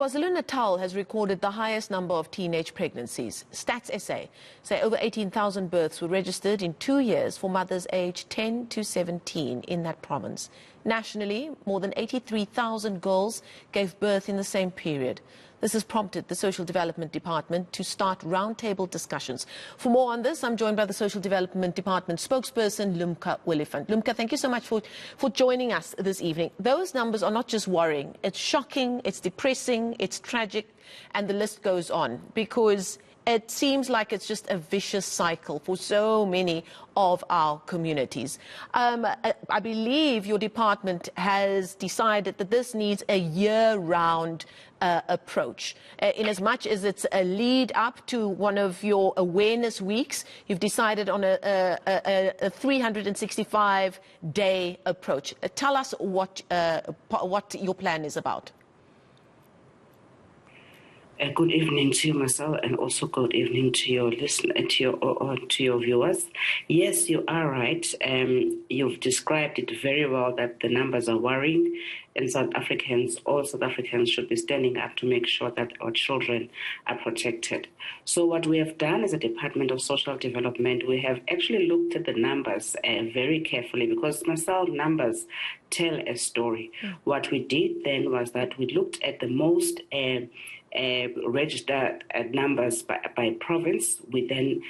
KwaZulu-Natal has recorded the highest number of teenage pregnancies. Stats SA say over 18,000 births were registered in 2 years for mothers aged 10 to 17 in that province. Nationally, more than 83,000 girls gave birth in the same period. This has prompted the Social Development Department to start roundtable discussions. For more on this, I'm joined by the Social Development Department spokesperson, Lumka Willifant. Lumka, thank you so much for joining us this evening. Those numbers are not just worrying. It's shocking, it's depressing, it's tragic, and the list goes on, because it seems like it's just a vicious cycle for so many of our communities. I believe your department has decided that this needs a year-round approach. In as much as it's a lead up to one of your awareness weeks, you've decided on a 365-day approach. Tell us what your plan is about. Good evening to you, Marcel, and also good evening to your to your viewers. Yes, you are right. You've described it very well that the numbers are worrying, and all South Africans should be standing up to make sure that our children are protected. So what we have done as a Department of Social Development, we have actually looked at the numbers very carefully, because Marcel, numbers tell a story. What we did then was that we looked at the most registered numbers by province. We then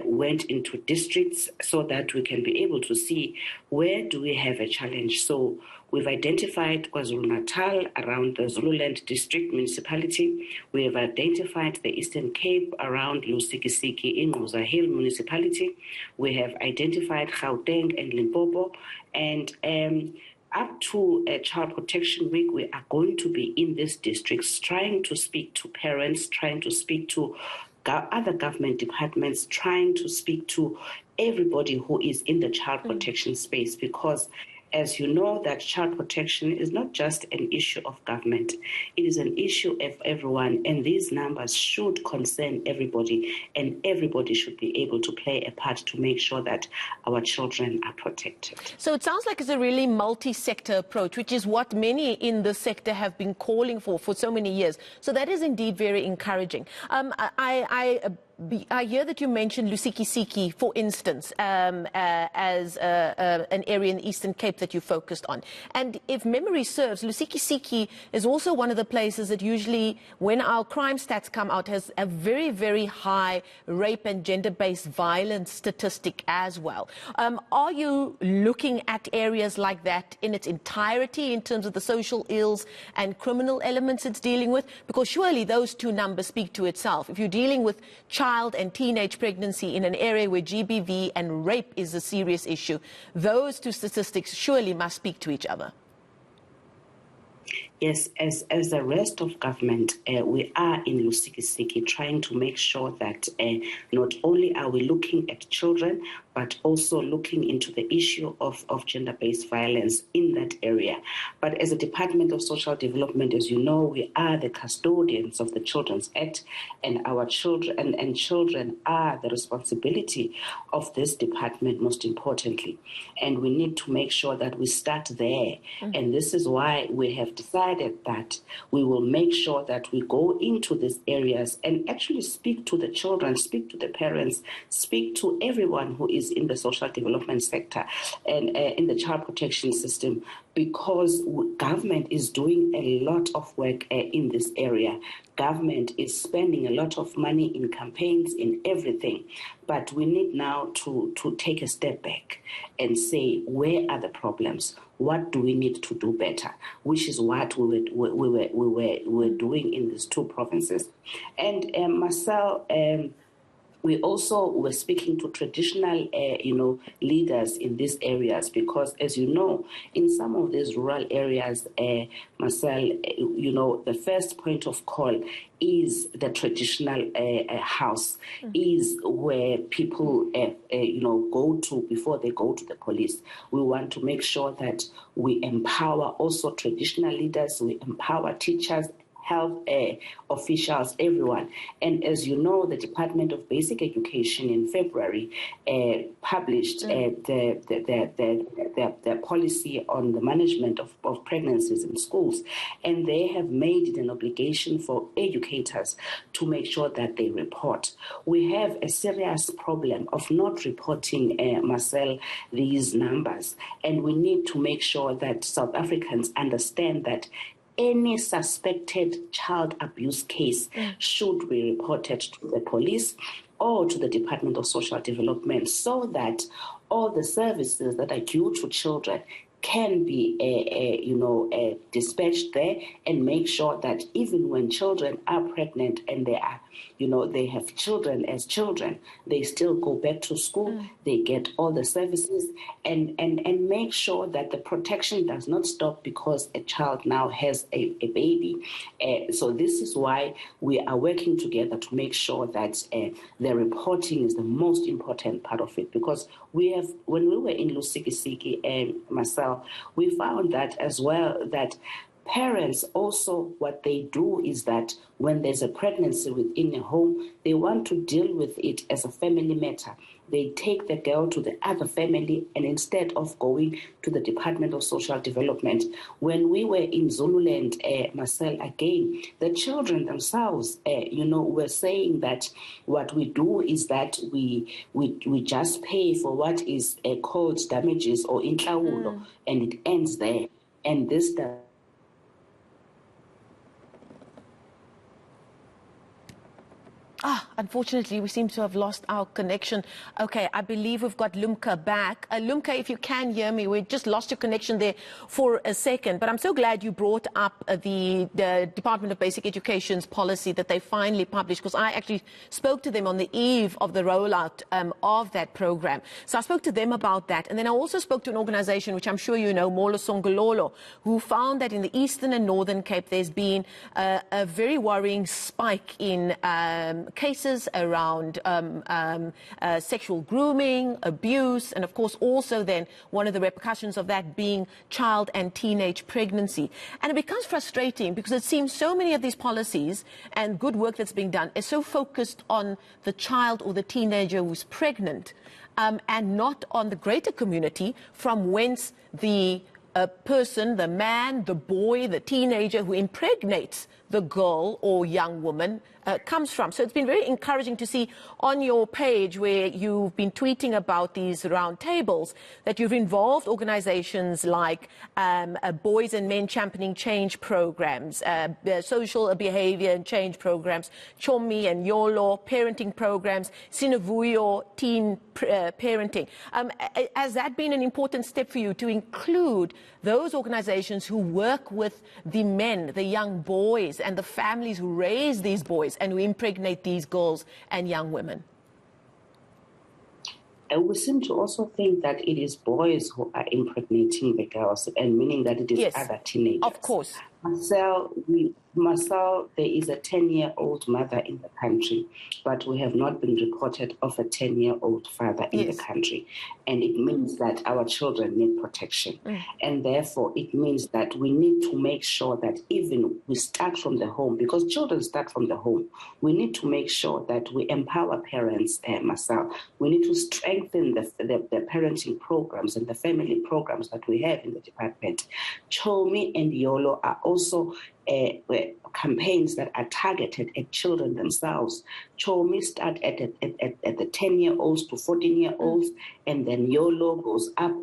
went into districts so that we can be able to see where do we have a challenge. So we've identified KwaZulu-Natal around the Zululand district municipality. We have identified the Eastern Cape around Lusikisiki in Ngoza Hill municipality. We have identified Gauteng and Limpopo, and up to Child Protection Week, we are going to be in these districts trying to speak to parents, trying to speak to other government departments, trying to speak to everybody who is in the child protection space, because as you know, that child protection is not just an issue of government. It is an issue of everyone, and these numbers should concern everybody, and everybody should be able to play a part to make sure that our children are protected. So it sounds like it's a really multi-sector approach, which is what many in the sector have been calling for so many years. So that is indeed very encouraging. I hear that you mentioned Lusikisiki, for instance, as an area in the Eastern Cape that you focused on. And if memory serves, Lusikisiki is also one of the places that usually, when our crime stats come out, has a very, very high rape and gender-based violence statistic as well. Are you looking at areas like that in its entirety in terms of the social ills and criminal elements it's dealing with? Because surely those two numbers speak to itself. If you're dealing with child and teenage pregnancy in an area where GBV and rape is a serious issue, those two statistics surely must speak to each other. Yes, as the rest of government, we are in Lusikisiki trying to make sure that not only are we looking at children, but also looking into the issue of gender-based violence in that area. But as a Department of Social Development, as you know, we are the custodians of the Children's Act, and our children and children are the responsibility of this department, most importantly. And we need to make sure that we start there. And this is why we have decided that we will make sure that we go into these areas and actually speak to the children, speak to the parents, speak to everyone who is in the social development sector and in the child protection system, because government is doing a lot of work in this area. Government is spending a lot of money in campaigns, in everything. But we need now to take a step back and say, where are the problems? What do we need to do better? Which is what we were doing in these two provinces. And Marcel, we also were speaking to traditional, leaders in these areas, because, as you know, in some of these rural areas, Marcel, the first point of call is the traditional house, is where people, go to before they go to the police. We want to make sure that we empower also traditional leaders, we empower teachers, health officials, everyone. And as you know, the Department of Basic Education in February published the policy on the management of pregnancies in schools. And they have made it an obligation for educators to make sure that they report. We have a serious problem of not reporting, Marcel, these numbers. And we need to make sure that South Africans understand that any suspected child abuse case should be reported to the police or to the Department of Social Development, so that all the services that are due to children can be dispatched there, and make sure that even when children are pregnant and they are, they have children as children, they still go back to school, they get all the services, and make sure that the protection does not stop because a child now has a baby. So this is why we are working together to make sure that the reporting is the most important part of it, because when we were in Lusikisiki and Marcel, we found that as well, that parents also, what they do is that when there's a pregnancy within a home, they want to deal with it as a family matter. They take the girl to the other family, and instead of going to the Department of Social Development. When we were in Zululand, Marcel, again, the children themselves, were saying that what we do is that we just pay for what is called damages or intlawulo, and it ends there. And this Unfortunately, we seem to have lost our connection. Okay, I believe we've got Lumka back. Lumka, if you can hear me, we just lost your connection there for a second. But I'm so glad you brought up the Department of Basic Education's policy that they finally published, because I actually spoke to them on the eve of the rollout of that program. So I spoke to them about that. And then I also spoke to an organization, which I'm sure you know, Molo Songololo, who found that in the Eastern and Northern Cape, there's been a very worrying spike in cases around sexual grooming, abuse, and of course also then one of the repercussions of that being child and teenage pregnancy. And it becomes frustrating because it seems so many of these policies and good work that's being done is so focused on the child or the teenager who's pregnant, and not on the greater community from whence the person, the man, the boy, the teenager who impregnates the girl or young woman comes from. So it's been very encouraging to see on your page, where you've been tweeting about these round tables, that you've involved organizations like Boys and Men Championing Change programs, social behavior and change programs, Chomi and Yolo parenting programs, Sinavuyo teen parenting. Has that been an important step for you to include those organizations who work with the men, the young boys, and the families who raise these boys and who impregnate these girls and young women? We seem to also think that it is boys who are impregnating the girls, and meaning that it is other teenagers. Of course. Marcel, there is a 10-year-old mother in the country, but we have not been reported of a 10-year-old father in the country. And it means that our children need protection. And therefore, it means that we need to make sure that even we start from the home, because children start from the home. We need to make sure that we empower parents, Marcel. We need to strengthen the parenting programs and the family programs that we have in the department. Chomi and Yolo are also campaigns that are targeted at children themselves. Chomi start at the 10-year-olds to 14-year-olds, and then Yolo goes up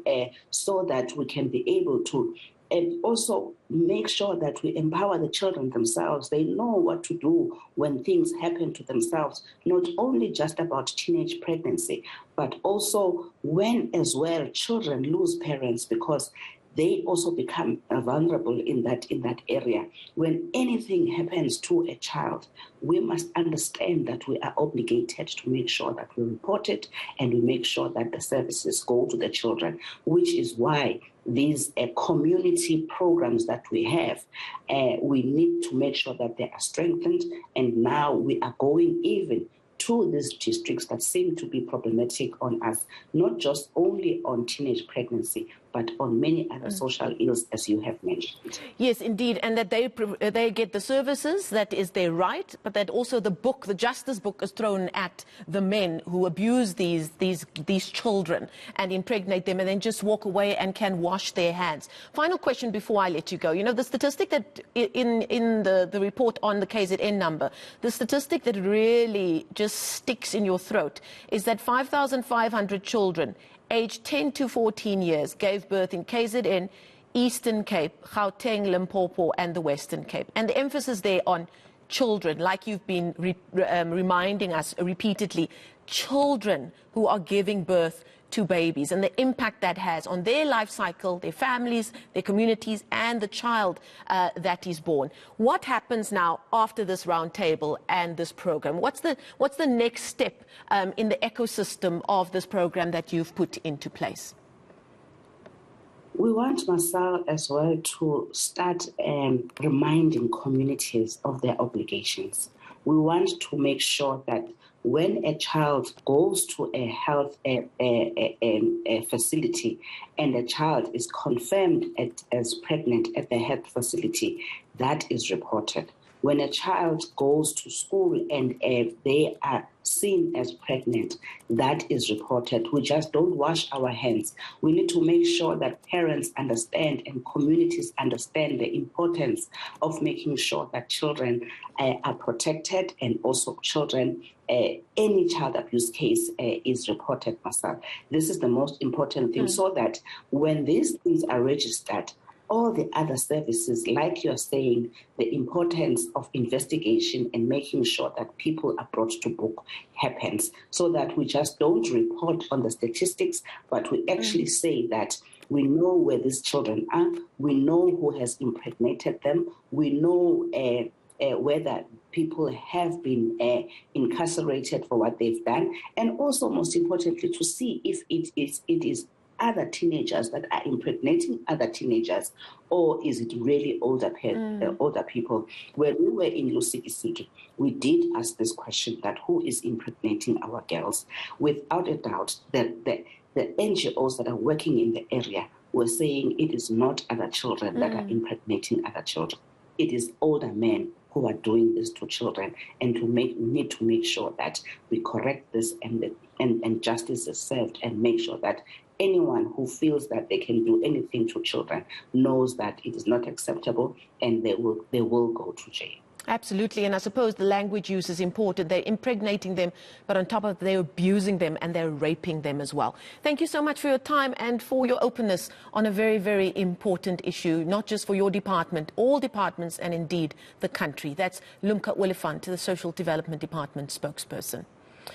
so that we can be able to and also make sure that we empower the children themselves. They know what to do when things happen to themselves, not only just about teenage pregnancy, but also when as well children lose parents, because they also become vulnerable in that area. When anything happens to a child, we must understand that we are obligated to make sure that we report it and we make sure that the services go to the children, which is why these community programs that we have, we need to make sure that they are strengthened. And now we are going even to these districts that seem to be problematic on us, not just only on teenage pregnancy, but on many other social ills, as you have mentioned. Yes, indeed, and that they get the services, that is their right, but that also the justice book is thrown at the men who abuse these children and impregnate them and then just walk away and can wash their hands. Final question before I let you go. You know, the statistic that in the report on the KZN number, the statistic that really just sticks in your throat is that 5,500 children aged 10 to 14 years gave birth in KZN, Eastern Cape, Gauteng, Limpopo and the Western Cape. And the emphasis there on children, like you've been reminding us repeatedly, children who are giving birth to babies and the impact that has on their life cycle, their families, their communities and the child that is born. What happens now after this roundtable and this program? What's the next step in the ecosystem of this program that you've put into place? We want Marcel as well to start reminding communities of their obligations. We want to make sure that when a child goes to a health facility and a child is confirmed as pregnant at the health facility, that is reported. When a child goes to school and they are seen as pregnant, that is reported. We just don't wash our hands. We need to make sure that parents understand and communities understand the importance of making sure that children are protected, and also children, any child abuse case is reported, Marcel. This is the most important thing, so that when these things are registered, all the other services, like you're saying, the importance of investigation and making sure that people are brought to book happens, so that we just don't report on the statistics, but we actually say that we know where these children are, we know who has impregnated them, we know whether people have been incarcerated for what they've done, and also, most importantly, to see if it is other teenagers that are impregnating other teenagers, or is it really older people? When we were in Lusikisiki, we did ask this question, that who is impregnating our girls? Without a doubt, the NGOs that are working in the area were saying it is not other children that are impregnating other children. It is older men who are doing this to children, and need to make sure that we correct this and justice is served, and make sure that anyone who feels that they can do anything to children knows that it is not acceptable, and they will go to jail. Absolutely, and I suppose the language use is important. They're impregnating them, but on top of that, they're abusing them and they're raping them as well. Thank you so much for your time and for your openness on a very, very important issue, not just for your department, all departments and indeed the country. That's Lumka Willifant, the Social Development Department spokesperson.